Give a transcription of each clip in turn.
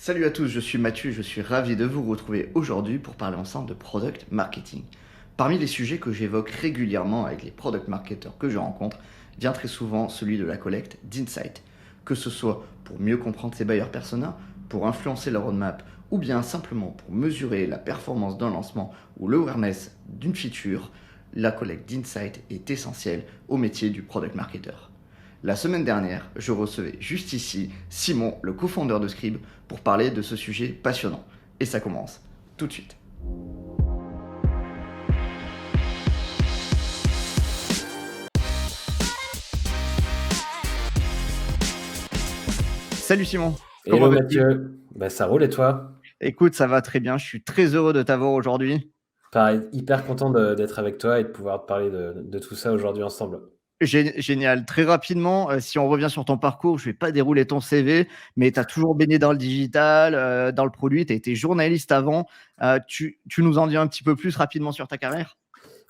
Salut à tous, je suis Mathieu, je suis ravi de vous retrouver aujourd'hui pour parler ensemble de product marketing. Parmi les sujets que j'évoque régulièrement avec les product marketers que je rencontre, vient très souvent celui de la collecte d'insights. Que ce soit pour mieux comprendre ses buyers persona, pour influencer leur roadmap, ou bien simplement pour mesurer la performance d'un lancement ou l'awareness d'une feature, la collecte d'insights est essentielle au métier du product marketer. La semaine dernière, je recevais juste ici Simon, le cofondateur de Scribe, pour parler de ce sujet passionnant. Et ça commence tout de suite. Salut Simon, comment Hello vas-tu? Mathieu, ça roule et toi? Écoute, ça va très bien, je suis très heureux de t'avoir aujourd'hui. Pareil, hyper content d'être avec toi et de pouvoir te parler de tout ça aujourd'hui ensemble. Génial. Très rapidement, si on revient sur ton parcours, je vais pas dérouler ton CV, mais tu as toujours baigné dans le digital, dans le produit, tu as été journaliste avant. Tu nous en dis un petit peu plus rapidement sur ta carrière?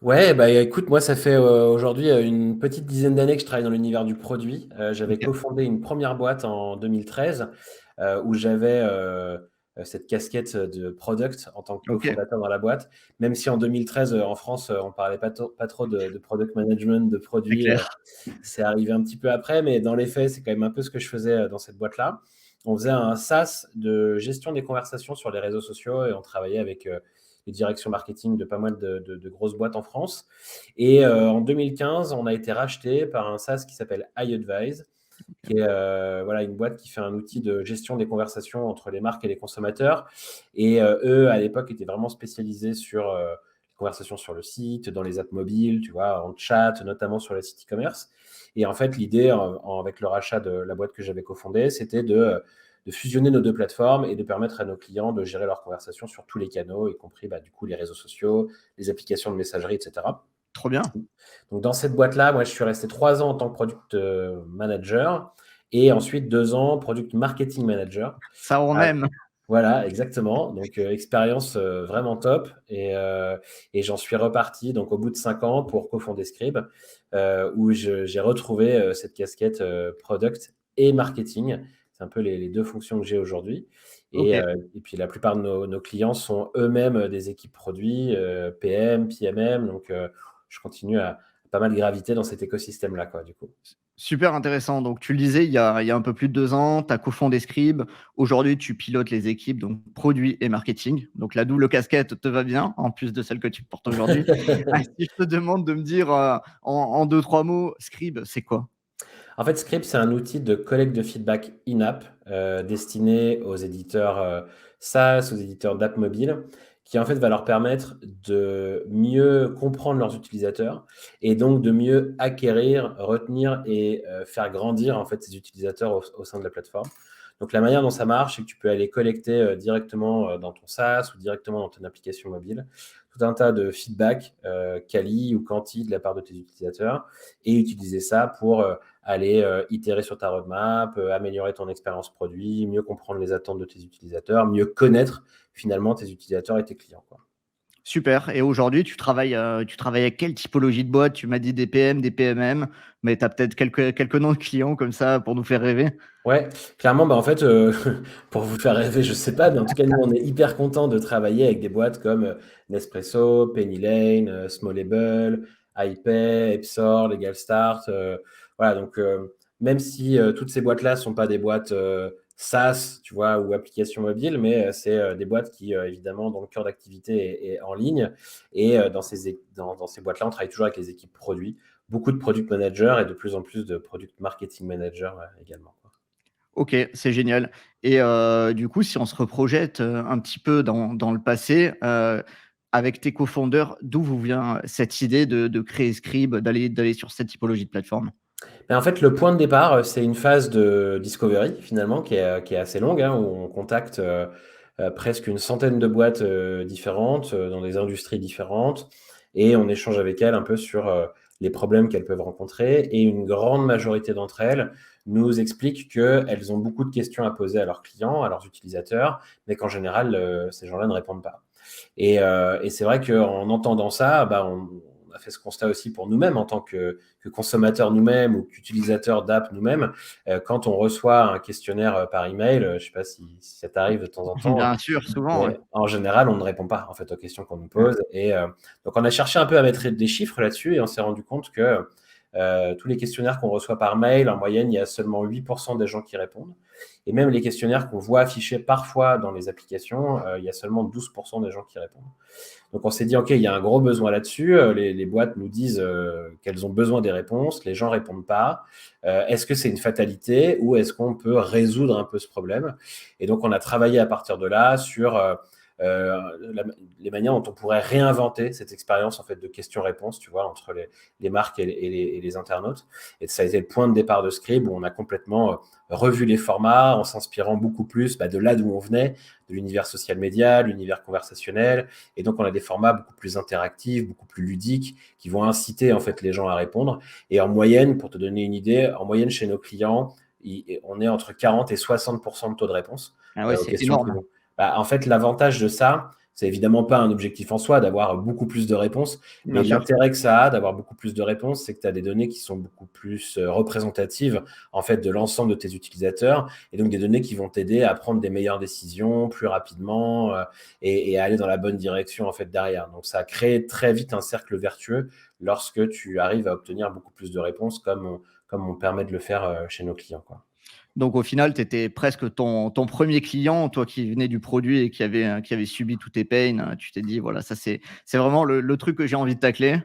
Ouais, écoute, moi ça fait aujourd'hui une petite dizaine d'années que je travaille dans l'univers du produit. J'avais Ok. cofondé une première boîte en 2013 où j'avais cette casquette de product en tant que Ok, cofondateur dans la boîte. Même si en 2013 en France on parlait pas trop de product management, de c'est produits. clair. C'est arrivé un petit peu après, mais dans les faits, c'est quand même un peu ce que je faisais dans cette boîte-là. On faisait un SaaS de gestion des conversations sur les réseaux sociaux et on travaillait avec les directions marketing de pas mal de grosses boîtes en France. Et en 2015, on a été racheté par un SaaS qui s'appelle iAdvise, qui est voilà, une boîte qui fait un outil de gestion des conversations entre les marques et les consommateurs. Et eux, à l'époque, étaient vraiment spécialisés sur les conversations sur le site, dans les apps mobiles, tu vois, en chat, notamment sur les sites e-commerce. Et en fait, l'idée, avec le rachat de la boîte que j'avais cofondée, c'était de fusionner nos deux plateformes et de permettre à nos clients de gérer leurs conversations sur tous les canaux, y compris du coup les réseaux sociaux, les applications de messagerie, etc. Trop bien. Donc, dans cette boîte-là, moi, je suis resté 3 ans en tant que product manager et ensuite 2 ans product marketing manager. Ça on Ah, aime. voilà, exactement. Donc, expérience vraiment top. Et j'en suis reparti donc, au bout de 5 ans pour cofonder Scribe, où j'ai retrouvé cette casquette product et marketing. C'est un peu les deux fonctions que j'ai aujourd'hui. Ok. Et puis, la plupart de nos clients sont eux-mêmes des équipes produits, PM, PMM. Donc, je continue à pas mal graviter dans cet écosystème-là, quoi, du coup. Super intéressant. Donc, tu le disais, il y a un peu plus de 2 ans, tu as cofondé Scribe. Aujourd'hui, tu pilotes les équipes, donc produits et marketing. Donc, la double casquette te va bien, en plus de celle que tu portes aujourd'hui. Ah, si je te demande de me dire en deux, trois mots, Scribe, c'est quoi? En fait, Script, c'est un outil de collecte de feedback in-app destiné aux éditeurs SaaS, aux éditeurs d'app mobile, qui en fait va leur permettre de mieux comprendre leurs utilisateurs et donc de mieux acquérir, retenir et faire grandir en fait ces utilisateurs au sein de la plateforme. Donc la manière dont ça marche, c'est que tu peux aller collecter directement dans ton SaaS ou directement dans ton application mobile tout un tas de feedback quali ou quanti de la part de tes utilisateurs et utiliser ça pour aller itérer sur ta roadmap, améliorer ton expérience produit, mieux comprendre les attentes de tes utilisateurs, mieux connaître finalement tes utilisateurs et tes clients, quoi. Super. Et aujourd'hui, tu travailles avec quelle typologie de boîte? Tu m'as dit des PM, des PMM, mais tu as peut-être quelques noms de clients comme ça pour nous faire rêver. Ouais, clairement, en fait, pour vous faire rêver, je sais pas, mais en tout cas, nous, on est hyper contents de travailler avec des boîtes comme Nespresso, Penny Lane, Smallable, iPay, Epsor, Legal Start. Voilà, donc même si toutes ces boîtes-là sont pas des boîtes SaaS, tu vois, ou applications mobiles, mais c'est des boîtes qui, évidemment, dont le cœur d'activité est en ligne. Et dans ces boîtes-là, on travaille toujours avec les équipes produits, beaucoup de product managers et de plus en plus de product marketing managers également, quoi. OK, c'est génial. Et du coup, si on se reprojette, un petit peu dans le passé, avec tes cofondateurs, d'où vous vient cette idée de créer Scribe, d'aller sur cette typologie de plateforme? En fait, le point de départ, c'est une phase de discovery finalement qui est assez longue, hein, où on contacte, presque une centaine de boîtes, différentes, dans des industries différentes et on échange avec elles un peu sur, les problèmes qu'elles peuvent rencontrer et une grande majorité d'entre elles nous expliquent qu'elles ont beaucoup de questions à poser à leurs clients, à leurs utilisateurs, mais qu'en général, ces gens-là ne répondent pas. Et c'est vrai qu'en entendant ça, on a fait ce constat aussi pour nous-mêmes en tant que consommateurs nous-mêmes ou qu'utilisateurs d'app nous-mêmes. Quand on reçoit un questionnaire par email, je ne sais pas si ça t'arrive de temps en temps, Bien sûr, souvent, ouais. mais en général, on ne répond pas en fait aux questions qu'on nous pose. Et donc, on a cherché un peu à mettre des chiffres là-dessus et on s'est rendu compte que tous les questionnaires qu'on reçoit par mail, en moyenne, il y a seulement 8% des gens qui répondent. Et même les questionnaires qu'on voit affichés parfois dans les applications, il y a seulement 12% des gens qui répondent. Donc, on s'est dit, OK, il y a un gros besoin là-dessus. Les boîtes nous disent qu'elles ont besoin des réponses. Les gens ne répondent pas. Est-ce que c'est une fatalité ou est-ce qu'on peut résoudre un peu ce problème? Et donc, on a travaillé à partir de là sur les manières dont on pourrait réinventer cette expérience en fait, de questions-réponses, tu vois, entre les marques et les internautes. Et ça a été le point de départ de Scrib, où on a complètement revu les formats en s'inspirant beaucoup plus de là d'où on venait, de l'univers social média, l'univers conversationnel. Et donc, on a des formats beaucoup plus interactifs, beaucoup plus ludiques, qui vont inciter en fait, les gens à répondre. Et en moyenne, pour te donner une idée, en moyenne chez nos clients, on est entre 40 et 60% de taux de réponse Ah ouais, aux c'est questions qui énorme. vont. En fait, l'avantage de ça, c'est évidemment pas un objectif en soi d'avoir beaucoup plus de réponses, Bien mais sûr. l'intérêt que ça a d'avoir beaucoup plus de réponses, c'est que tu as des données qui sont beaucoup plus représentatives en fait de l'ensemble de tes utilisateurs et donc des données qui vont t'aider à prendre des meilleures décisions plus rapidement et à aller dans la bonne direction en fait derrière. Donc ça crée très vite un cercle vertueux lorsque tu arrives à obtenir beaucoup plus de réponses comme on permet de le faire chez nos clients, quoi. Donc au final, tu étais presque ton premier client, toi qui venais du produit et qui avait subi tous tes pains, tu t'es dit: «Voilà, ça c'est vraiment le truc que j'ai envie de tacler»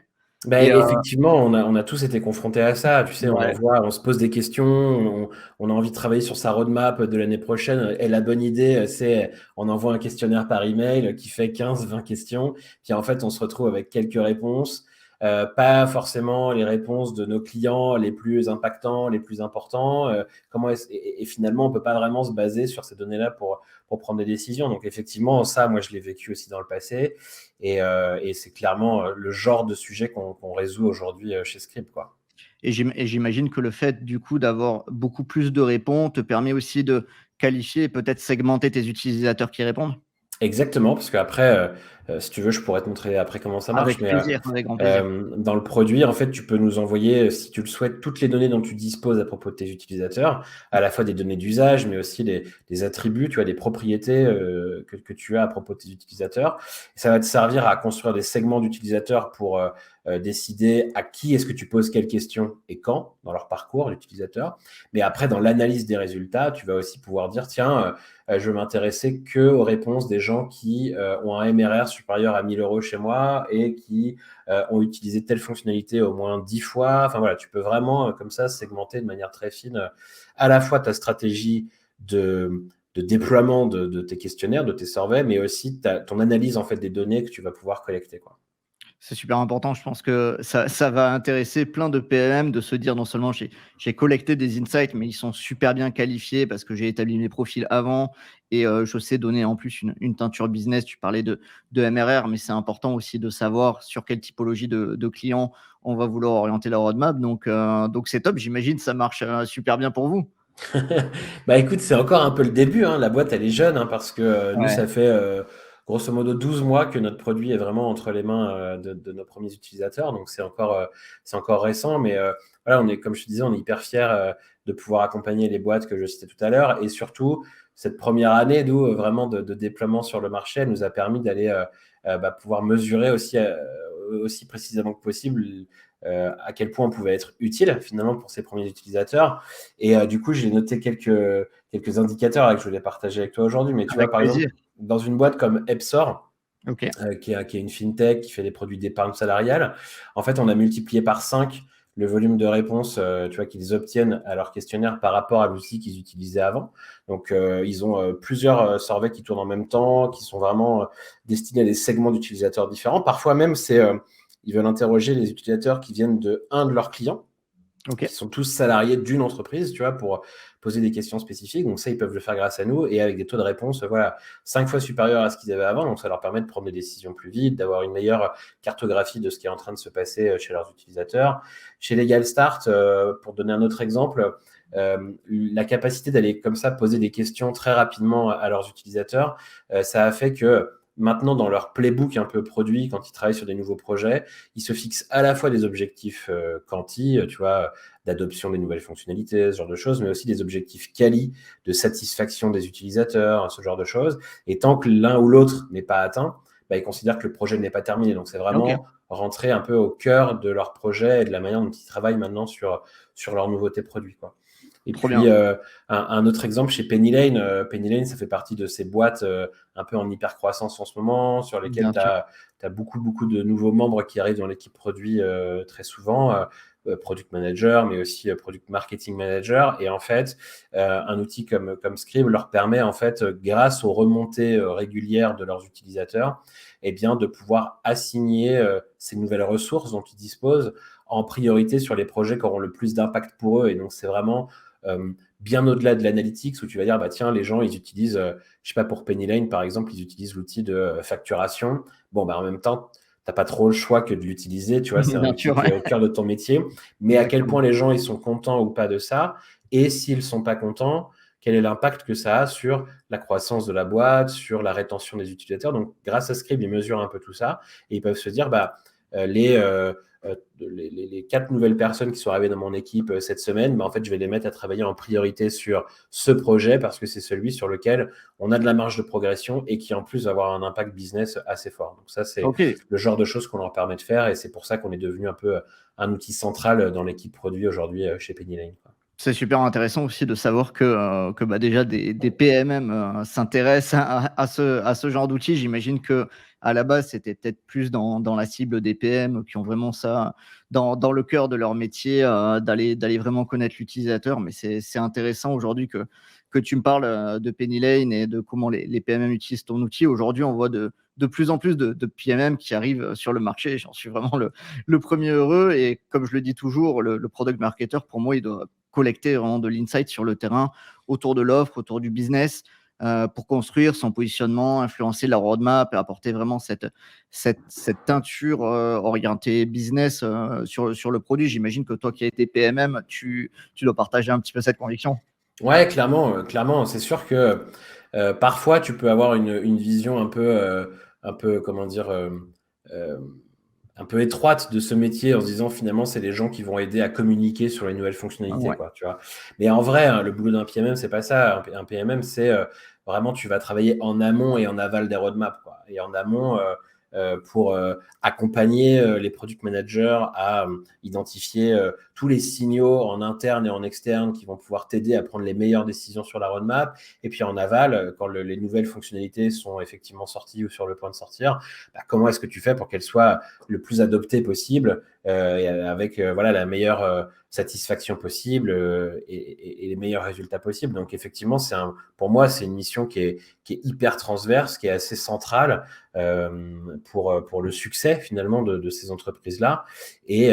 et Effectivement, on a tous été confrontés à ça. Tu sais, ouais. on se pose des questions, on a envie de travailler sur sa roadmap de l'année prochaine. Et la bonne idée, c'est on envoie un questionnaire par email qui fait 15-20 questions. Puis en fait, on se retrouve avec quelques réponses. Pas forcément les réponses de nos clients les plus impactants, les plus importants. Et finalement, on peut pas vraiment se baser sur ces données-là pour prendre des décisions. Donc effectivement, ça, moi, je l'ai vécu aussi dans le passé. Et c'est clairement le genre de sujet qu'on résout aujourd'hui chez Script, quoi. Et j'imagine que le fait, du coup, d'avoir beaucoup plus de réponses te permet aussi de qualifier et peut-être segmenter tes utilisateurs qui répondent? Exactement, parce qu'après, si tu veux, je pourrais te montrer après comment ça marche, Avec mais plaisir, avec grand plaisir. dans le produit, en fait, tu peux nous envoyer, si tu le souhaites, toutes les données dont tu disposes à propos de tes utilisateurs, à la fois des données d'usage, mais aussi des attributs, tu vois, des propriétés que tu as à propos de tes utilisateurs. Et ça va te servir à construire des segments d'utilisateurs pour décider à qui est-ce que tu poses quelles questions et quand dans leur parcours, l'utilisateur. Mais après, dans l'analyse des résultats, tu vas aussi pouvoir dire, tiens, je vais m'intéresser qu'aux réponses des gens qui ont un MRR supérieur à 1 000 € chez moi et qui ont utilisé telle fonctionnalité au moins 10 fois. Enfin voilà, tu peux vraiment comme ça segmenter de manière très fine à la fois ta stratégie de déploiement de tes questionnaires, de tes surveys, mais aussi ton analyse en fait des données que tu vas pouvoir collecter, quoi. C'est super important. Je pense que ça va intéresser plein de PMM de se dire non seulement j'ai collecté des insights, mais ils sont super bien qualifiés parce que j'ai établi mes profils avant et je sais donner en plus une teinture business. Tu parlais de MRR, mais c'est important aussi de savoir sur quelle typologie de clients on va vouloir orienter la roadmap. Donc c'est top. J'imagine ça marche super bien pour vous. Écoute, c'est encore un peu le début, hein. La boîte, elle est jeune, hein, parce que nous, Ouais. ça fait grosso modo 12 mois que notre produit est vraiment entre les mains de nos premiers utilisateurs. Donc, c'est encore récent. Mais voilà, comme je te disais, on est hyper fiers de pouvoir accompagner les boîtes que je citais tout à l'heure. Et surtout, cette première année, nous, vraiment de déploiement sur le marché, elle nous a permis d'aller pouvoir mesurer aussi précisément que possible à quel point on pouvait être utile finalement pour ces premiers utilisateurs. Et du coup, j'ai noté quelques indicateurs là, que je voulais partager avec toi aujourd'hui. Mais tu vois, Avec par exemple, plaisir. dans une boîte comme Epsor, Ok. qui est une fintech qui fait des produits d'épargne salariale, en fait, on a multiplié par 5 le volume de réponses tu vois, qu'ils obtiennent à leur questionnaire par rapport à l'outil qu'ils utilisaient avant. Donc, ils ont plusieurs surveys qui tournent en même temps, qui sont vraiment destinés à des segments d'utilisateurs différents. Parfois même, ils veulent interroger les utilisateurs qui viennent de un de leurs clients, Ok. qui sont tous salariés d'une entreprise, tu vois, pour poser des questions spécifiques. Donc ça, ils peuvent le faire grâce à nous et avec des taux de réponse, voilà, 5 fois supérieurs à ce qu'ils avaient avant. Donc ça leur permet de prendre des décisions plus vite, d'avoir une meilleure cartographie de ce qui est en train de se passer chez leurs utilisateurs. Chez Legal Start, pour donner un autre exemple, la capacité d'aller comme ça poser des questions très rapidement à leurs utilisateurs, ça a fait que maintenant dans leur playbook un peu produit, quand ils travaillent sur des nouveaux projets, ils se fixent à la fois des objectifs quanti, tu vois, d'adoption des nouvelles fonctionnalités, ce genre de choses, mais aussi des objectifs quali, de satisfaction des utilisateurs, ce genre de choses. Et tant que l'un ou l'autre n'est pas atteint, bah, ils considèrent que le projet n'est pas terminé. Donc, c'est Ok, vraiment rentrer un peu au cœur de leur projet et de la manière dont ils travaillent maintenant sur leur nouveauté produit, quoi. Et trop puis, bien. un autre exemple chez Penny Lane. Penny Lane, ça fait partie de ces boîtes un peu en hyper croissance en ce moment, sur lesquelles Bien tu sûr. as beaucoup, beaucoup de nouveaux membres qui arrivent dans l'équipe produit très souvent, product manager, mais aussi product marketing manager. Et en fait, un outil comme Scribe leur permet, en fait, grâce aux remontées régulières de leurs utilisateurs, eh bien, de pouvoir assigner ces nouvelles ressources dont ils disposent en priorité sur les projets qui auront le plus d'impact pour eux. Et donc, c'est vraiment bien au-delà de l'analytics où tu vas dire, bah, tiens, les gens, ils utilisent, je sais pas, pour Penny Lane, par exemple, ils utilisent l'outil de facturation. Bon, bah, en même temps, tu n'as pas trop le choix que de l'utiliser. Tu vois, c'est un Bien outil sûr, qui ouais. est au cœur de ton métier. Mais à quel Exactement. point les gens, ils sont contents ou pas de ça? Et s'ils ne sont pas contents, quel est l'impact que ça a sur la croissance de la boîte, sur la rétention des utilisateurs? Donc, grâce à Scribe, ils mesurent un peu tout ça et ils peuvent se dire, bah, les 4 nouvelles personnes qui sont arrivées dans mon équipe cette semaine, bah, en fait, je vais les mettre à travailler en priorité sur ce projet parce que c'est celui sur lequel on a de la marge de progression et qui en plus va avoir un impact business assez fort. Donc ça, c'est Ok, le genre de choses qu'on leur permet de faire et c'est pour ça qu'on est devenu un peu un outil central dans l'équipe produit aujourd'hui chez Penny Lane, quoi. c'est super intéressant aussi de savoir que bah, déjà des PMM s'intéressent à ce genre d'outils. J'imagine que à la base, c'était peut-être plus dans la cible des PM qui ont vraiment ça dans le cœur de leur métier, d'aller vraiment connaître l'utilisateur. Mais c'est intéressant aujourd'hui que tu me parles de Penny Lane et de comment les PMM utilisent ton outil. Aujourd'hui, on voit de plus en plus de PMM qui arrivent sur le marché. J'en suis vraiment le premier heureux. Et comme je le dis toujours, le product marketer, pour moi, il doit collecter vraiment de l'insight sur le terrain autour de l'offre, autour du business, pour construire son positionnement, influencer la roadmap et apporter vraiment cette teinture orientée business sur le produit. J'imagine que toi qui as été PMM, tu dois partager un petit peu cette conviction. Ouais, clairement, clairement. C'est sûr que parfois tu peux avoir une vision un peu, comment dire, euh, un peu étroite de ce métier en se disant finalement c'est les gens qui vont aider à communiquer sur les nouvelles fonctionnalités, Ouais, quoi, tu vois. Mais en vrai, hein, le boulot d'un PMM, c'est pas ça. Un PMM, c'est vraiment tu vas travailler en amont et en aval des roadmaps, quoi. Et en amont pour accompagner les product managers à identifier tous les signaux en interne et en externe qui vont pouvoir t'aider à prendre les meilleures décisions sur la roadmap. Et puis en aval, quand les nouvelles fonctionnalités sont effectivement sorties ou sur le point de sortir, bah, comment est-ce que tu fais pour qu'elles soient le plus adopté possible et avec voilà, la meilleure satisfaction possible et les meilleurs résultats possibles. Donc effectivement, pour moi, c'est une mission qui est hyper transverse, qui est assez centrale pour le succès finalement de ces entreprises-là et,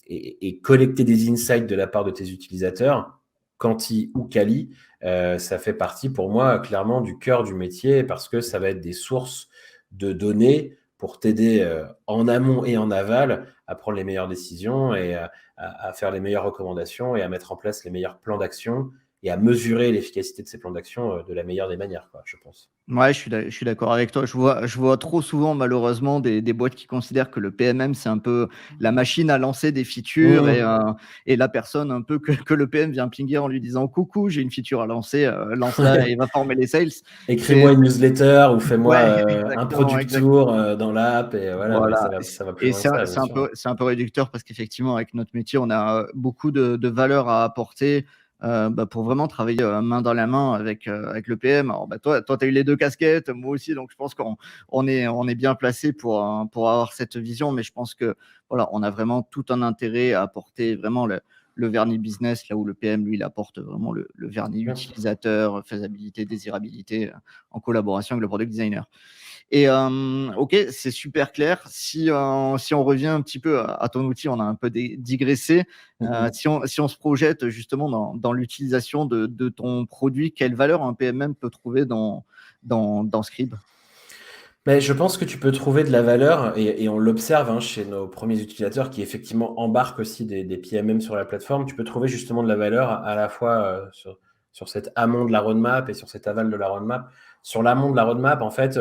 et collecter des insights de la part de tes utilisateurs, quanti ou quali, ça fait partie pour moi clairement du cœur du métier parce que ça va être des sources de données pour t'aider en amont et en aval à prendre les meilleures décisions et à faire les meilleures recommandations et à mettre en place les meilleurs plans d'action et à mesurer l'efficacité de ces plans d'action de la meilleure des manières, quoi, je pense. ouais, je suis d'accord avec toi. Je vois trop souvent, malheureusement, des boîtes qui considèrent que le PMM, c'est un peu la machine à lancer des features et la personne un peu que le PM vient pinguer en lui disant: «Coucou, j'ai une feature à lancer, lance-la et va former les sales». C'est Écris-moi une newsletter ou fais-moi ouais, un exactement, product tour dans l'app et voilà, mais voilà, ça va plus et loin que ça, bien sûr. c'est un peu réducteur parce qu'effectivement, avec notre métier, on a beaucoup de valeur à apporter, bah, pour vraiment travailler, main dans la main avec le PM. Alors, bah, toi, tu as eu les 2 casquettes, moi aussi, donc je pense on est bien placé pour avoir cette vision. Mais je pense que, voilà, on a vraiment tout un intérêt à apporter vraiment le vernis business, là où le PM, lui, il apporte vraiment le vernis Bien. utilisateur, faisabilité, désirabilité, en collaboration avec le product designer. Et OK, c'est super clair. Si on revient un petit peu à ton outil, on a un peu digressé. Mhm. Si on se projette justement dans l'utilisation de ton produit, quelle valeur un PMM peut trouver dans Scribe? Mais je pense que tu peux trouver de la valeur et on l'observe hein, chez nos premiers utilisateurs qui effectivement embarquent aussi des PMM sur la plateforme. Tu peux trouver justement de la valeur à la fois sur cet amont de la roadmap et sur cet aval de la roadmap. Sur l'amont de la roadmap, en fait,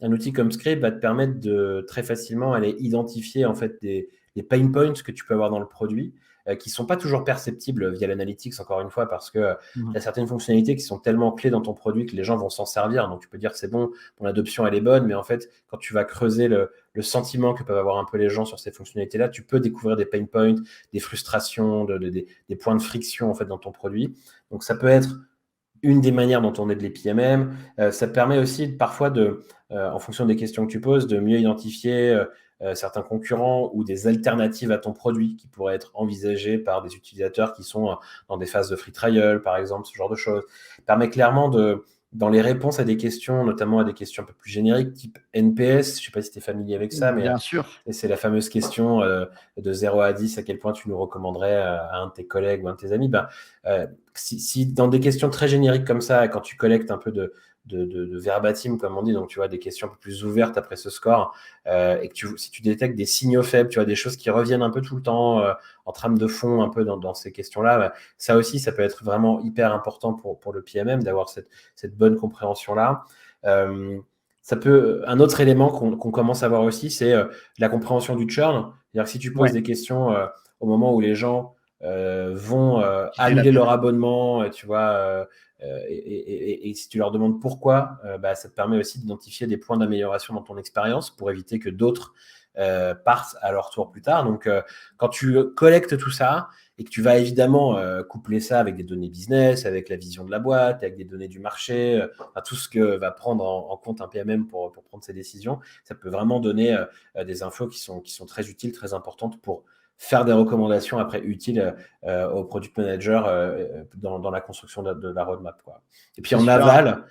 un outil comme Script va te permettre de très facilement aller identifier en fait des pain points que tu peux avoir dans le produit, qui sont pas toujours perceptibles via l'analytics, encore une fois, parce que il y a certaines fonctionnalités qui sont tellement clés dans ton produit que les gens vont s'en servir. Donc tu peux dire c'est bon, mon adoption elle est bonne, mais en fait, quand tu vas creuser le sentiment que peuvent avoir un peu les gens sur ces fonctionnalités-là, tu peux découvrir des pain points, des frustrations, des points de friction en fait dans ton produit. Donc ça peut être une des manières dont on aide les PMM. Ça te permet aussi parfois en fonction des questions que tu poses, de mieux identifier certains concurrents ou des alternatives à ton produit qui pourraient être envisagées par des utilisateurs qui sont dans des phases de free trial, par exemple, ce genre de choses. Ça permet clairement dans les réponses à des questions, notamment à des questions un peu plus génériques, type NPS, je ne sais pas si tu es familier avec ça, mais Bien sûr. c'est la fameuse question de 0 à 10, à quel point tu nous recommanderais à un de tes collègues ou un de tes amis. Si dans des questions très génériques comme ça, quand tu collectes un peu de verbatim, comme on dit, donc tu vois des questions un peu plus ouvertes après ce score, et que si tu détectes des signaux faibles, tu vois des choses qui reviennent un peu tout le temps en trame de fond, un peu dans ces questions-là, ça aussi, ça peut être vraiment hyper important pour le PMM d'avoir cette bonne compréhension-là. Un autre élément qu'on commence à voir aussi, c'est la compréhension du churn. C'est-à-dire que si tu poses Ouais. des questions au moment où les gens vont J'ai la annuler leur peur. abonnement, tu vois, et si tu leur demandes pourquoi, ça te permet aussi d'identifier des points d'amélioration dans ton expérience pour éviter que d'autres partent à leur tour plus tard. Donc, quand tu collectes tout ça et que tu vas évidemment coupler ça avec des données business, avec la vision de la boîte, avec des données du marché, tout ce que va prendre en compte un PMM pour prendre ses décisions, ça peut vraiment donner des infos qui sont très utiles, très importantes pour faire des recommandations après utiles au product manager dans la construction de la roadmap, quoi. Et puis C'est en super. aval,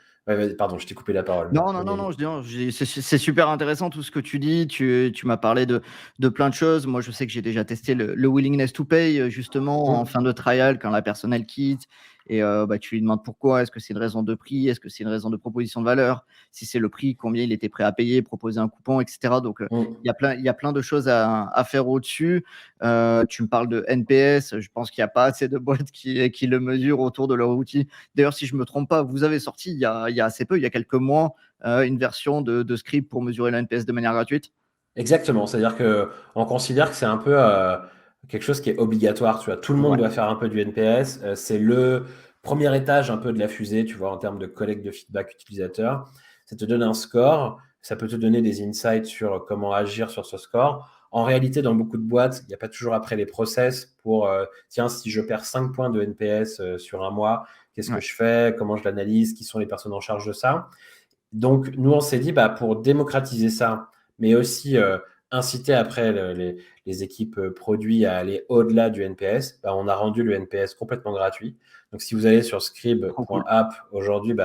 pardon, je t'ai coupé la parole. Non, non, non, non, je dis non, c'est super intéressant tout ce que tu dis. Tu m'as parlé de plein de choses. Moi, je sais que j'ai déjà testé le willingness to pay, justement, en fin de trial, quand la personne, elle quitte et tu lui demandes pourquoi. Est-ce que c'est une raison de prix? Est-ce que c'est une raison de proposition de valeur? Si c'est le prix, combien il était prêt à payer, proposer un coupon, et cetera. Donc, il y a plein de choses à faire au-dessus. Tu me parles de NPS. Je pense qu'il n'y a pas assez de boîtes qui le mesurent autour de leur outil. D'ailleurs, si je me trompe pas, vous avez sorti il y a assez peu, il y a quelques mois, une version de script pour mesurer le NPS de manière gratuite. Exactement, c'est-à-dire qu'on considère que c'est un peu quelque chose qui est obligatoire, tu vois. Tout le monde Ouais. doit faire un peu du NPS. C'est le premier étage un peu de la fusée, tu vois, en termes de collecte de feedback utilisateur. Ça te donne un score, ça peut te donner des insights sur comment agir sur ce score. En réalité, dans beaucoup de boîtes, il n'y a pas toujours après les process pour, tiens, si je perds 5 points de NPS sur un mois, qu'est-ce que Ouais. je fais, comment je l'analyse, qui sont les personnes en charge de ça. Donc, nous, on s'est dit, pour démocratiser ça, mais aussi inciter après les équipes produits à aller au-delà du NPS, on a rendu le NPS complètement gratuit. Donc, si vous allez sur Trop cool. scrib.app aujourd'hui,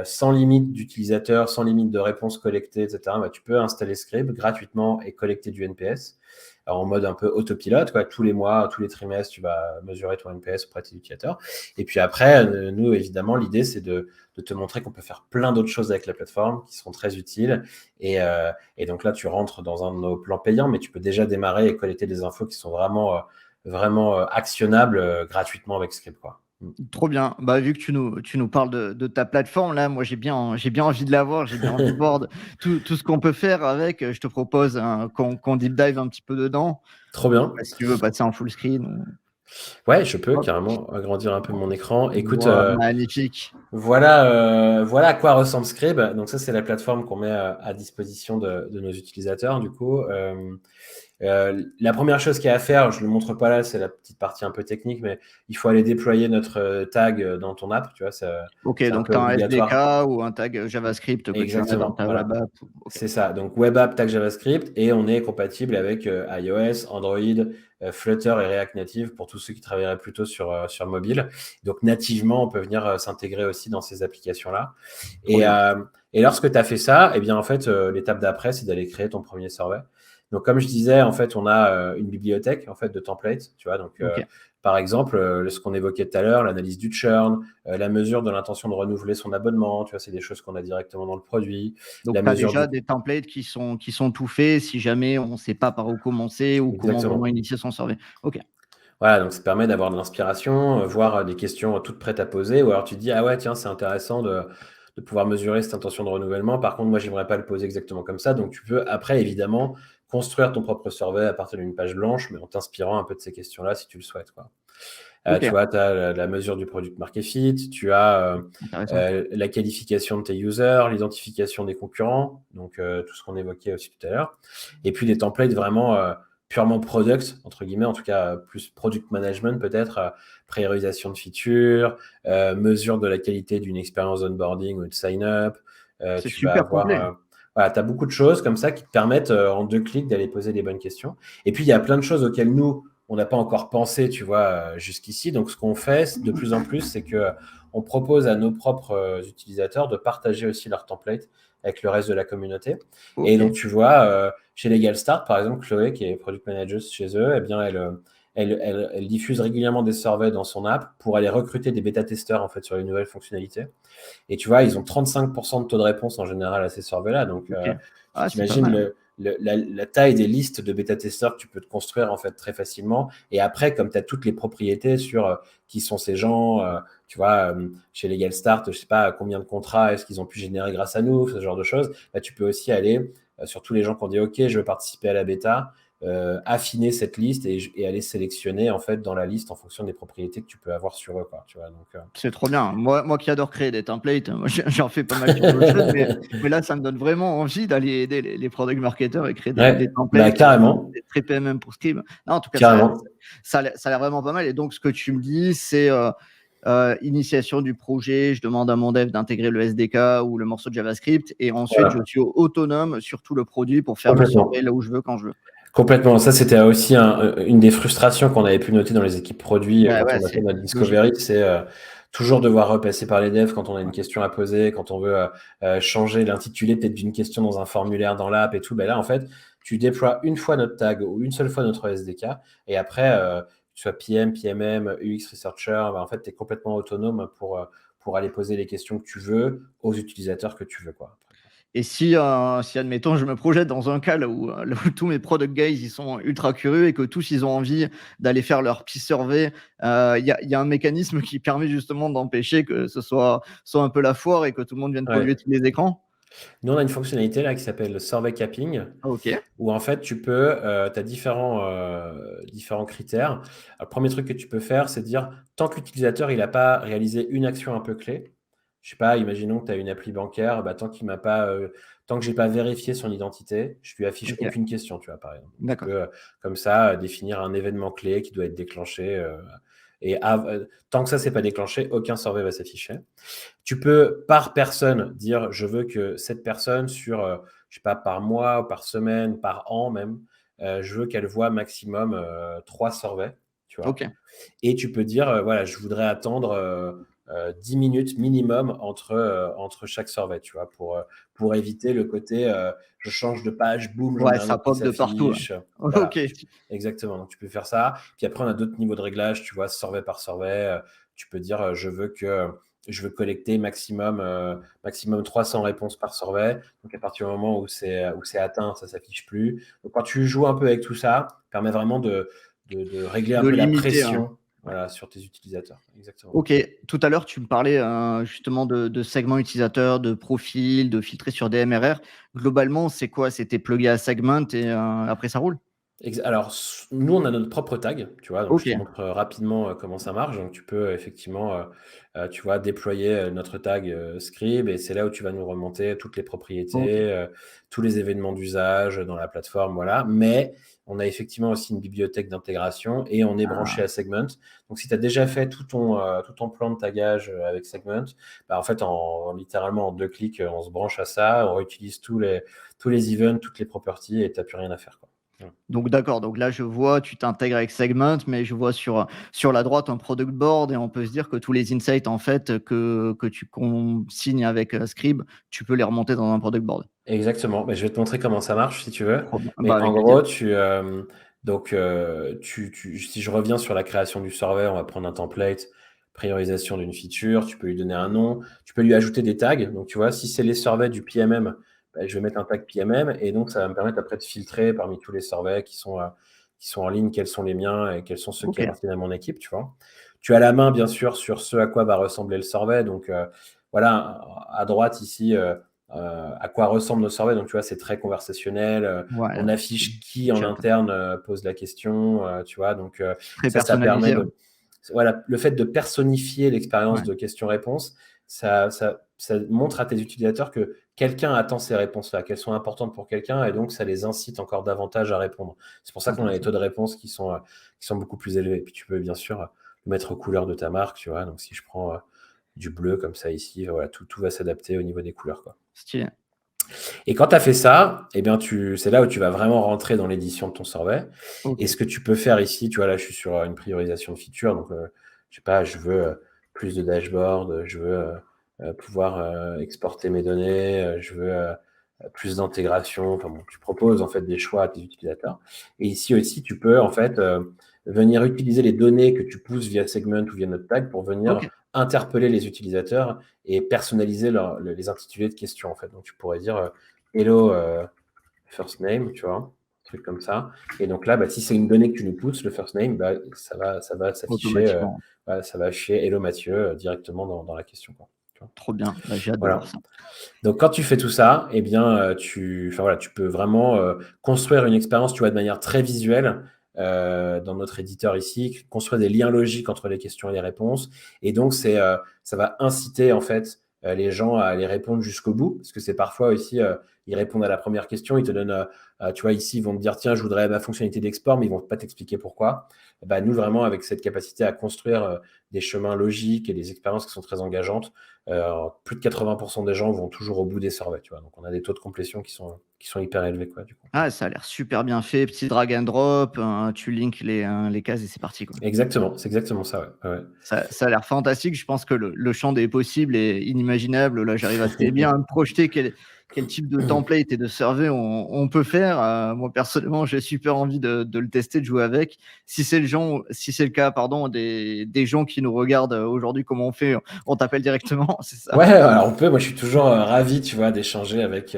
sans limite d'utilisateurs, sans limite de réponses collectées, etc., tu peux installer Scrib gratuitement et collecter du NPS. Alors, en mode un peu autopilote, quoi. Tous les mois, tous les trimestres, tu vas mesurer ton NPS auprès de tes utilisateurs. Et puis après, nous, évidemment, l'idée, c'est de te montrer qu'on peut faire plein d'autres choses avec la plateforme qui seront très utiles. Et donc là, tu rentres dans un de nos plans payants, mais tu peux déjà démarrer et collecter des infos qui sont vraiment actionnables gratuitement avec Script, quoi. Trop bien. Vu que tu nous parles de ta plateforme, là, moi, j'ai bien envie de la voir, j'ai bien envie de voir tout ce qu'on peut faire avec. Je te propose qu'on deep dive un petit peu dedans. Trop bien. Si tu veux passer en full screen. Ouais, je peux Hop. carrément agrandir un peu mon écran. Écoute, Voilà, magnifique. voilà à quoi ressemble Scrib. Donc ça, c'est la plateforme qu'on met à disposition de nos utilisateurs, du coup. La première chose qu'il y a à faire, je ne le montre pas là, c'est la petite partie un peu technique, mais il faut aller déployer notre tag dans ton app, tu vois, Ok, c'est un donc peu tu as un obligatoire. SDK ou un tag JavaScript que tu mets dans Exactement, ta web voilà. app. Ok. C'est ça. Donc web app tag JavaScript et on est compatible avec iOS, Android, Flutter et React Native pour tous ceux qui travailleraient plutôt sur mobile. Donc nativement, on peut venir s'intégrer aussi dans ces applications-là. Trop Et, bien. euh, et lorsque tu as fait ça, eh bien en fait, l'étape d'après, c'est d'aller créer ton premier serveur. Donc comme je disais, en fait, on a une bibliothèque en fait de templates, tu vois. Donc Ok. par exemple, ce qu'on évoquait tout à l'heure, l'analyse du churn, la mesure de l'intention de renouveler son abonnement, tu vois, c'est des choses qu'on a directement dans le produit. La Donc, tu as mesure du... déjà des templates qui sont tout faits si jamais on ne sait pas par où commencer ou comment vraiment Exactement. initier son survey. Ok. Voilà, donc ça permet d'avoir de l'inspiration, voir des questions toutes prêtes à poser, ou alors tu te dis, ah ouais, tiens, c'est intéressant de pouvoir mesurer cette intention de renouvellement. Par contre, moi, j'aimerais pas le poser exactement comme ça. Donc, tu peux après, évidemment, construire ton propre survey à partir d'une page blanche, mais en t'inspirant un peu de ces questions-là si tu le souhaites, quoi. Ok, Tu vois, tu as la mesure du product market fit, tu as intéressant. la qualification de tes users, l'identification des concurrents, donc tout ce qu'on évoquait aussi tout à l'heure, et puis des templates vraiment purement product, entre guillemets, en tout cas plus product management peut-être, priorisation de features, mesure de la qualité d'une expérience d'onboarding ou de sign-up. C'est Tu vas super avoir... complet. voilà, tu as beaucoup de choses comme ça qui te permettent en 2 clics d'aller poser des bonnes questions. Et puis, il y a plein de choses auxquelles nous, on n'a pas encore pensé, tu vois, jusqu'ici. Donc, ce qu'on fait de plus en plus, c'est que on propose à nos propres utilisateurs de partager aussi leur template avec le reste de la communauté. Et Ok. donc, tu vois, chez Legal Start, par exemple, Chloé, qui est product manager chez eux, eh bien, elle diffuse régulièrement des surveys dans son app pour aller recruter des bêta-testeurs en fait, sur les nouvelles fonctionnalités. Et tu vois, ils ont 35% de taux de réponse en général à ces surveys-là. Donc, Ok. tu Ah, c'est pas t'imagines mal. la taille des listes de bêta-testeurs que tu peux te construire en fait très facilement. Et après, comme tu as toutes les propriétés sur qui sont ces gens, tu vois, chez Legal Start, je sais pas combien de contrats est-ce qu'ils ont pu générer grâce à nous, ce genre de choses. Là, tu peux aussi aller sur tous les gens qui ont dit OK, je veux participer à la bêta. Affiner cette liste et aller sélectionner en fait dans la liste en fonction des propriétés que tu peux avoir sur eux, quoi, tu vois, donc, C'est trop bien. Moi qui adore créer des templates, moi, j'en fais pas mal sur d'autres choses, mais là, ça me donne vraiment envie d'aller aider les product marketeurs et créer des ouais, bah, templates. carrément, C'est très PMM pour Scribe. Non, en tout cas, carrément. ça a l'air vraiment pas mal. Et donc, ce que tu me dis, c'est initiation du projet. Je demande à mon dev d'intégrer le SDK ou le morceau de JavaScript. Et ensuite, je Voilà, suis autonome sur tout le produit pour faire le survey complètement. là où je veux, quand je veux. Complètement. Ça, c'était aussi une des frustrations qu'on avait pu noter dans les équipes produits Ouais, quand ouais, on a fait c'est notre logique. discovery. C'est toujours devoir repasser par les devs quand on a une Ouais. question à poser, quand on veut changer l'intitulé peut-être d'une question dans un formulaire dans l'app et tout. Ben là, en fait, tu déploies une fois notre tag ou une seule fois notre SDK et après, que tu sois PM, PMM, UX Researcher, ben, en fait, tu es complètement autonome pour aller poser les questions que tu veux aux utilisateurs que tu veux, quoi. Et si admettons, je me projette dans un cas là où tous mes product guys, ils sont ultra curieux et que tous, ils ont envie d'aller faire leur petit survey, il y a un mécanisme qui permet justement d'empêcher que ce soit un peu la foire et que tout le monde vienne polluer Ouais. tous les écrans? Nous, on a une fonctionnalité là qui s'appelle le survey capping, Ah, OK, où en fait, tu peux, tu as différents critères. Alors, le premier truc que tu peux faire, c'est dire, tant que l'utilisateur il n'a pas réalisé une action un peu clé, je sais pas, imaginons que tu as une appli bancaire, bah, tant que j'ai pas vérifié son identité, je lui affiche OK, aucune question, tu vois, par exemple. Tu d'accord. peux, comme ça, définir un événement clé qui doit être déclenché. Tant que ça, c'est pas déclenché, aucun survey va s'afficher. Tu peux, par personne, dire je veux que cette personne, sur, je sais pas, par mois, par semaine, par an même, je veux qu'elle voit maximum 3 surveys, tu vois. OK. Et tu peux dire voilà, je voudrais attendre 10 minutes minimum entre chaque survey, tu vois, pour éviter le côté je change de page, boum, j'en ai Ouais, un ça autre qui pop de partout, ouais. s'affiche. OK. Voilà, exactement. Donc, tu peux faire ça. Puis après, on a d'autres niveaux de réglage, tu vois, survey par survey. Tu peux dire je veux collecter maximum 300 réponses par survey. Donc, à partir du moment où c'est atteint, ça ne s'affiche plus. Donc, quand tu joues un peu avec tout ça, ça permet vraiment de régler un De peu la limiter, hein. pression Ouais. voilà, sur tes utilisateurs. Exactement. OK. Tout à l'heure, tu me parlais, justement de segments utilisateurs, de profils, de filtrer sur des MRR. Globalement, c'est quoi? C'était plugué à Segment et après ça roule? Alors, nous, on a notre propre tag, tu vois, donc je te OK. montre rapidement comment ça marche. Donc, tu peux effectivement, tu vois, déployer notre tag Scribe et c'est là où tu vas nous remonter toutes les OK. propriétés, tous les événements d'usage dans la plateforme, voilà. Mais on a effectivement aussi une bibliothèque d'intégration et on est branché Ah, à Segment. Donc, si tu as déjà fait tout ton plan de tagage avec Segment, bah, en fait, littéralement en 2 clics, on se branche à ça, on réutilise tous les events, toutes les properties et tu n'as plus rien à faire, quoi. Voilà. donc d'accord, donc là, je vois, tu t'intègres avec Segment, mais je vois sur la droite un product board et on peut se dire que tous les insights, en fait, que tu consignes avec, Scribe, tu peux les remonter dans un product board. Exactement. Mais je vais te montrer comment ça marche si tu veux. Trop bien. Bah, Mais en avec plaisir. gros, si je reviens sur la création du survey, on va prendre un template, priorisation d'une feature, tu peux lui donner un nom, tu peux lui ajouter des tags. Donc, tu vois, si c'est les surveys du PMM, bah, je vais mettre un tag PMM et donc ça va me permettre après de filtrer parmi tous les surveys qui sont en ligne, quels sont les miens et quels sont ceux qui OK. appartiennent à mon équipe, tu vois. Tu as la main, bien sûr, sur ce à quoi va ressembler le survey. Donc, voilà, à droite ici, à quoi ressemblent nos surveys. Donc, tu vois, c'est très conversationnel. Ouais, On c'est affiche qui en chat. interne pose la question, tu vois. Donc, Très ça permet personnalisé, ouais. de. Voilà, le fait de personnifier l'expérience Ouais, de questions-réponses, ça montre à tes utilisateurs que quelqu'un attend ces réponses-là, qu'elles sont importantes pour quelqu'un, et donc ça les incite encore davantage à répondre. C'est pour ça qu'on a les intéressant. taux de réponse qui sont beaucoup plus élevés. Puis tu peux bien sûr le mettre aux couleurs de ta marque, tu vois. Donc si je prends du bleu comme ça ici, voilà, tout va s'adapter au niveau des couleurs, quoi. Stylé. Et quand tu as fait ça, eh bien, c'est là où tu vas vraiment rentrer dans l'édition de ton survey. Et OK. ce que tu peux faire ici, tu vois, là, je suis sur une priorisation de features. Donc, je sais pas, je veux plus de dashboard, je veux pouvoir exporter mes données, je veux plus d'intégration. Enfin, bon, tu proposes en fait des choix à tes utilisateurs. Et ici aussi, tu peux en fait venir utiliser les données que tu pousses via Segment ou via notre tag pour venir OK. interpeller les utilisateurs et personnaliser les intitulés de questions en fait. Donc tu pourrais dire hello first name, tu vois, un truc comme ça. Et donc là, bah, si c'est une donnée que tu nous pousses, le first name, bah, ça va s'afficher, Automatiquement. voilà, ça va afficher hello Mathieu directement dans la question, quoi, tu vois. Trop bien. Bah, j'ai hâte de voir Voilà. ça. Donc quand tu fais tout ça, eh bien, enfin, voilà, tu peux vraiment construire une expérience, tu vois, de manière très visuelle dans notre éditeur ici, construire des liens logiques entre les questions et les réponses. Et donc, ça va inciter en fait les gens à les répondre jusqu'au bout, parce que c'est parfois aussi, ils répondent à la première question, ils te donnent, tu vois, ici, ils vont te dire, tiens, je voudrais ma fonctionnalité d'export, mais ils vont pas t'expliquer pourquoi. Et ben, nous, vraiment, avec cette capacité à construire des chemins logiques et des expériences qui sont très engageantes, plus de 80% des gens vont toujours au bout des surveys, tu vois. Donc, on a des taux de complétion qui sont hyper élevés, quoi, du coup. Ah, ça a l'air super bien fait, petit drag and drop, tu links les cases et c'est parti, quoi. Exactement, c'est exactement ça, ouais. Ouais, Ça a l'air fantastique. Je pense que le champ des possibles est inimaginable. Là, j'arrive assez bien ouais. à me projeter quel type de template et de survey on peut faire. Moi, personnellement, j'ai super envie de le tester, de jouer avec. Si c'est le cas, pardon, des gens qui nous regardent, aujourd'hui, comment on fait? On t'appelle directement, c'est ça? Ouais, alors on peut, moi je suis toujours ravi, tu vois, d'échanger avec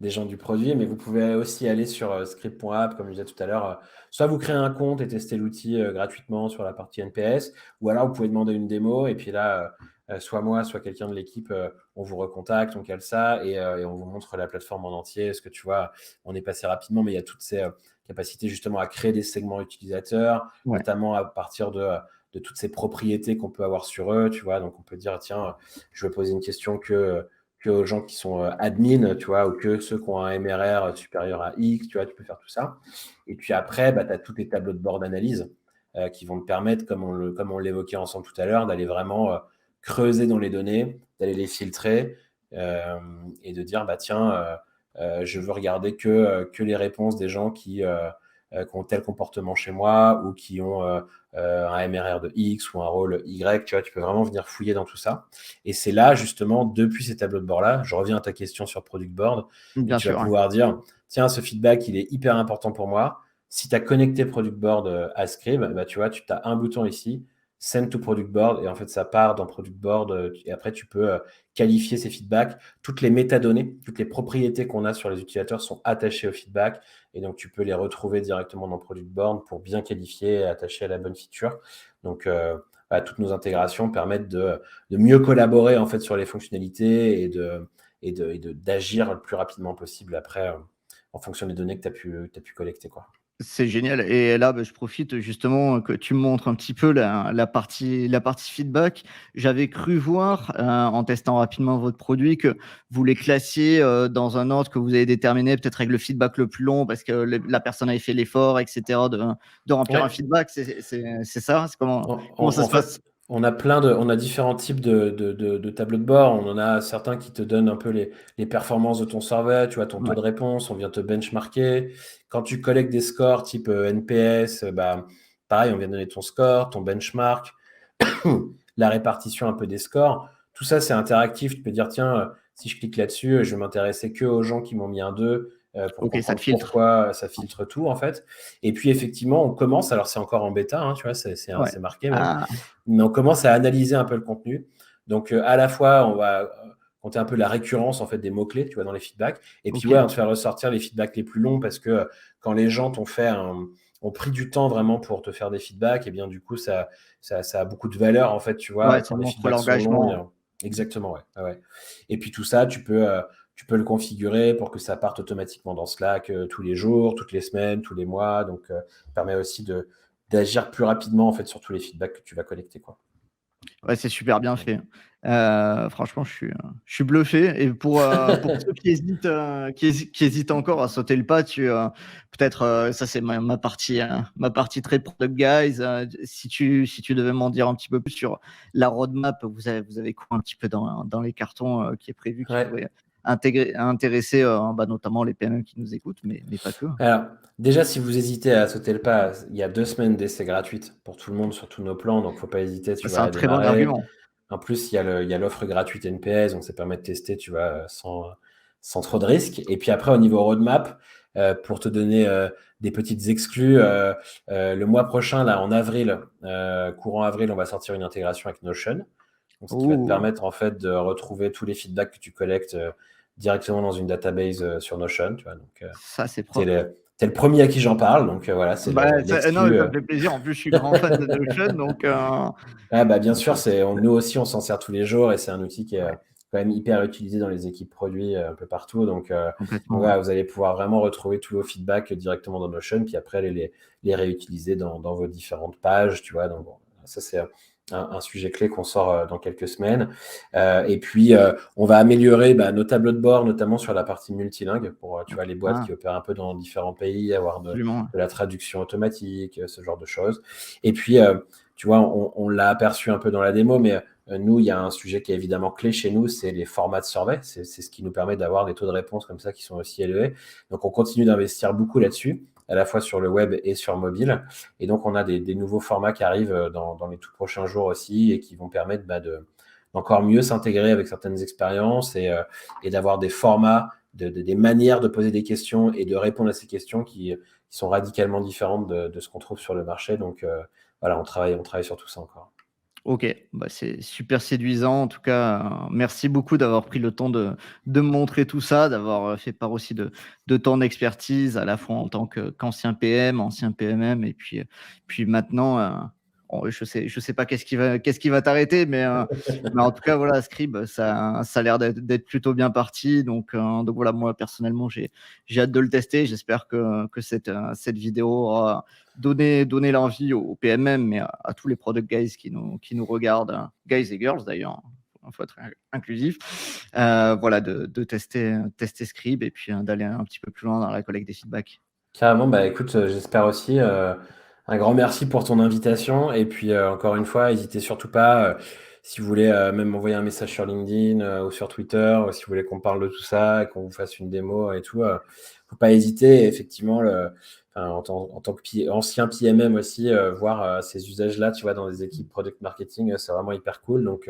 des gens du produit, mais vous pouvez aussi aller sur script.app, comme je disais tout à l'heure, soit vous créez un compte et tester l'outil gratuitement sur la partie NPS, ou alors vous pouvez demander une démo, et puis là, soit moi, soit quelqu'un de l'équipe, on vous recontacte, on cale ça, et on vous montre la plateforme en entier, parce que tu vois, on est passé rapidement, mais il y a toutes ces capacités justement à créer des segments utilisateurs, Ouais, notamment à partir de toutes ces propriétés qu'on peut avoir sur eux, tu vois, donc on peut dire, tiens, je veux poser une question que aux gens qui sont admin, tu vois, ou que ceux qui ont un MRR supérieur à X, tu vois, tu peux faire tout ça. Et puis après, bah, tu as tous les tableaux de bord d'analyse qui vont te permettre, comme on l'évoquait ensemble tout à l'heure, d'aller vraiment creuser dans les données, d'aller les filtrer euh, et de dire, bah, tiens, je veux regarder que les réponses des gens qui ont tel comportement chez moi ou qui ont un MRR de X ou un rôle Y, tu vois, tu peux vraiment venir fouiller dans tout ça. Et c'est là, justement, depuis ces tableaux de bord-là, je reviens à ta question sur Product Board, mais bien tu vas sûr, ouais. pouvoir dire, tiens, ce feedback, il est hyper important pour moi. Si tu as connecté Product Board à Scribe, bah, tu vois, tu as un bouton ici, Send to Product Board, et en fait, ça part dans Product Board, et après, tu peux qualifier ces feedbacks. Toutes les métadonnées, toutes les propriétés qu'on a sur les utilisateurs sont attachées au feedback, et donc tu peux les retrouver directement dans Product Board pour bien qualifier et attacher à la bonne feature. Donc, voilà, toutes nos intégrations permettent de mieux collaborer en fait sur les fonctionnalités d'agir le plus rapidement possible après en fonction des données que tu as pu collecter, quoi. C'est génial et là, bah, je profite justement que tu me montres un petit peu la partie feedback. J'avais cru voir, en testant rapidement votre produit, que vous les classiez, dans un ordre que vous avez déterminé, peut-être avec le feedback le plus long parce que la personne avait fait l'effort et cetera de remplir un Ouais, feedback. C'est ça? C'est comment ça En se passe? fait, on a différents types de tableaux de bord. On en a certains qui te donnent un peu les performances de ton survey, tu vois, ton taux Ouais, de réponse, on vient te benchmarker. Quand tu collectes des scores type NPS, bah, pareil, on vient donner ton score, ton benchmark, la répartition un peu des scores. Tout ça, c'est interactif. Tu peux dire, tiens, si je clique là-dessus, je vais m'intéresser que aux gens qui m'ont mis un 2 pour OK, ça te comprendre filtre. pourquoi ça filtre tout, en fait. Et puis, effectivement, on commence, alors c'est encore en bêta, hein, tu vois, Ouais. c'est marqué même, Ah! mais on commence à analyser un peu le contenu. Donc, à la fois, on va compter un peu la récurrence en fait des mots-clés, tu vois, dans les feedbacks. Et puis, ouais, OK. on te fait ressortir les feedbacks les plus longs parce que quand les gens ont pris du temps vraiment pour te faire des feedbacks, et bien du coup, ça a beaucoup de valeur en fait, tu vois, Ouais, ça quand les montre feedbacks sont longs. l'engagement. Exactement, ouais. Ouais, ouais. Et puis tout ça, tu peux le configurer pour que ça parte automatiquement dans Slack tous les jours, toutes les semaines, tous les mois. Donc, ça permet aussi d'agir plus rapidement en fait sur tous les feedbacks que tu vas collecter, quoi. Ouais, c'est super bien fait. Franchement, je suis bluffé et pour ceux qui hésitent encore à sauter le pas, peut-être, ça c'est ma partie très product guys, si tu devais m'en dire un petit peu plus sur la roadmap, vous avez quoi un petit peu dans les cartons, qui est prévu, qui Ouais. pourrait intéresser, bah, notamment les PME qui nous écoutent, mais pas que? Alors, déjà, si vous hésitez à sauter le pas, il y a 2 semaines d'essai gratuites pour tout le monde sur tous nos plans, donc faut pas hésiter, tu Bah, c'est vois, un à très bon démarrer. argument. En plus, il y a l'offre gratuite NPS, donc ça permet de tester, tu vois, sans trop de risques. Et puis après, au niveau roadmap, pour te donner des petites exclus, le mois prochain, là, en avril, courant avril, on va sortir une intégration avec Notion. Donc, ce qui va te Ouh! permettre en fait de retrouver tous les feedbacks que tu collectes directement dans une database sur Notion, tu vois. Donc, Ça, c'est tu es propre. le premier à qui j'en parle. Donc, voilà, c'est Bah, non, l'exclu. ça me fait plaisir. En plus, je suis grand fan de Notion, donc Ah bah, bien sûr, donc nous aussi, on s'en sert tous les jours et c'est un outil qui est ouais, quand même hyper utilisé dans les équipes produits un peu partout. Donc complètement, ouais. voilà, vous allez pouvoir vraiment retrouver tous vos feedbacks directement dans Notion, puis après les réutiliser dans vos différentes pages, tu vois. Donc bon, ça c'est un sujet clé qu'on sort dans quelques semaines. Et puis on va améliorer nos tableaux de bord, notamment sur la partie multilingue, pour tu vois les boîtes Ah, qui opèrent un peu dans différents pays, avoir absolument, ouais. de la traduction automatique, ce genre de choses. Et puis tu vois, on l'a aperçu un peu dans la démo, mais nous, il y a un sujet qui est évidemment clé chez nous, c'est les formats de survey. C'est ce qui nous permet d'avoir des taux de réponse comme ça qui sont aussi élevés. Donc, on continue d'investir beaucoup là-dessus, à la fois sur le web et sur mobile. Et donc, on a des nouveaux formats qui arrivent dans les tout prochains jours aussi et qui vont permettre d'encore mieux s'intégrer avec certaines expériences et d'avoir des formats, des manières de poser des questions et de répondre à ces questions qui sont radicalement différentes de ce qu'on trouve sur le marché. Donc, voilà, on travaille sur tout ça encore. OK, bah, c'est super séduisant. En tout cas, merci beaucoup d'avoir pris le temps de me montrer tout ça, d'avoir, fait part aussi de ton expertise, à la fois en tant qu'ancien PM, ancien PMM et puis maintenant, je sais pas qu'est-ce qui va t'arrêter, mais en tout cas, voilà, Scrib, ça a l'air d'être plutôt bien parti. Donc voilà, moi, personnellement, j'ai hâte de le tester. J'espère que cette vidéo aura donner l'envie aux PMM, mais à tous les product guys qui nous regardent, hein, guys et girls d'ailleurs, il faut être inclusif, voilà, de tester Scrib et puis d'aller un petit peu plus loin dans la collecte des feedbacks. Carrément, bah écoute, j'espère aussi. Un grand merci pour ton invitation. Et puis, encore une fois, n'hésitez surtout pas, si vous voulez même m'envoyer un message sur LinkedIn ou sur Twitter, si vous voulez qu'on parle de tout ça, et qu'on vous fasse une démo et tout, faut pas hésiter. Et effectivement, enfin, en tant que ancien PMM aussi, voir ces usages-là, tu vois, dans les équipes product marketing, c'est vraiment hyper cool. Donc,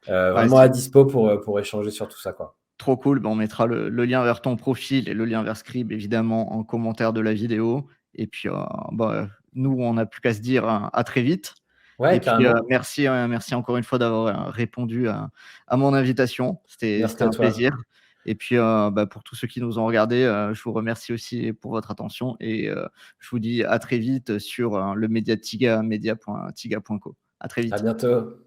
Ouais, vraiment à c'est dispo pour échanger sur tout ça, quoi. trop cool. Bah, on mettra le lien vers ton profil et le lien vers Scrib évidemment en commentaire de la vidéo et puis, bah, nous, on n'a plus qu'à se dire, à très vite Ouais, et puis, carrément. merci encore une fois d'avoir, répondu à mon invitation. Merci C'était à un toi. plaisir et puis, bah, pour tous ceux qui nous ont regardés, je vous remercie aussi pour votre attention et je vous dis à très vite sur, le média de Tiga, media.tiga.co. À très À vite. bientôt.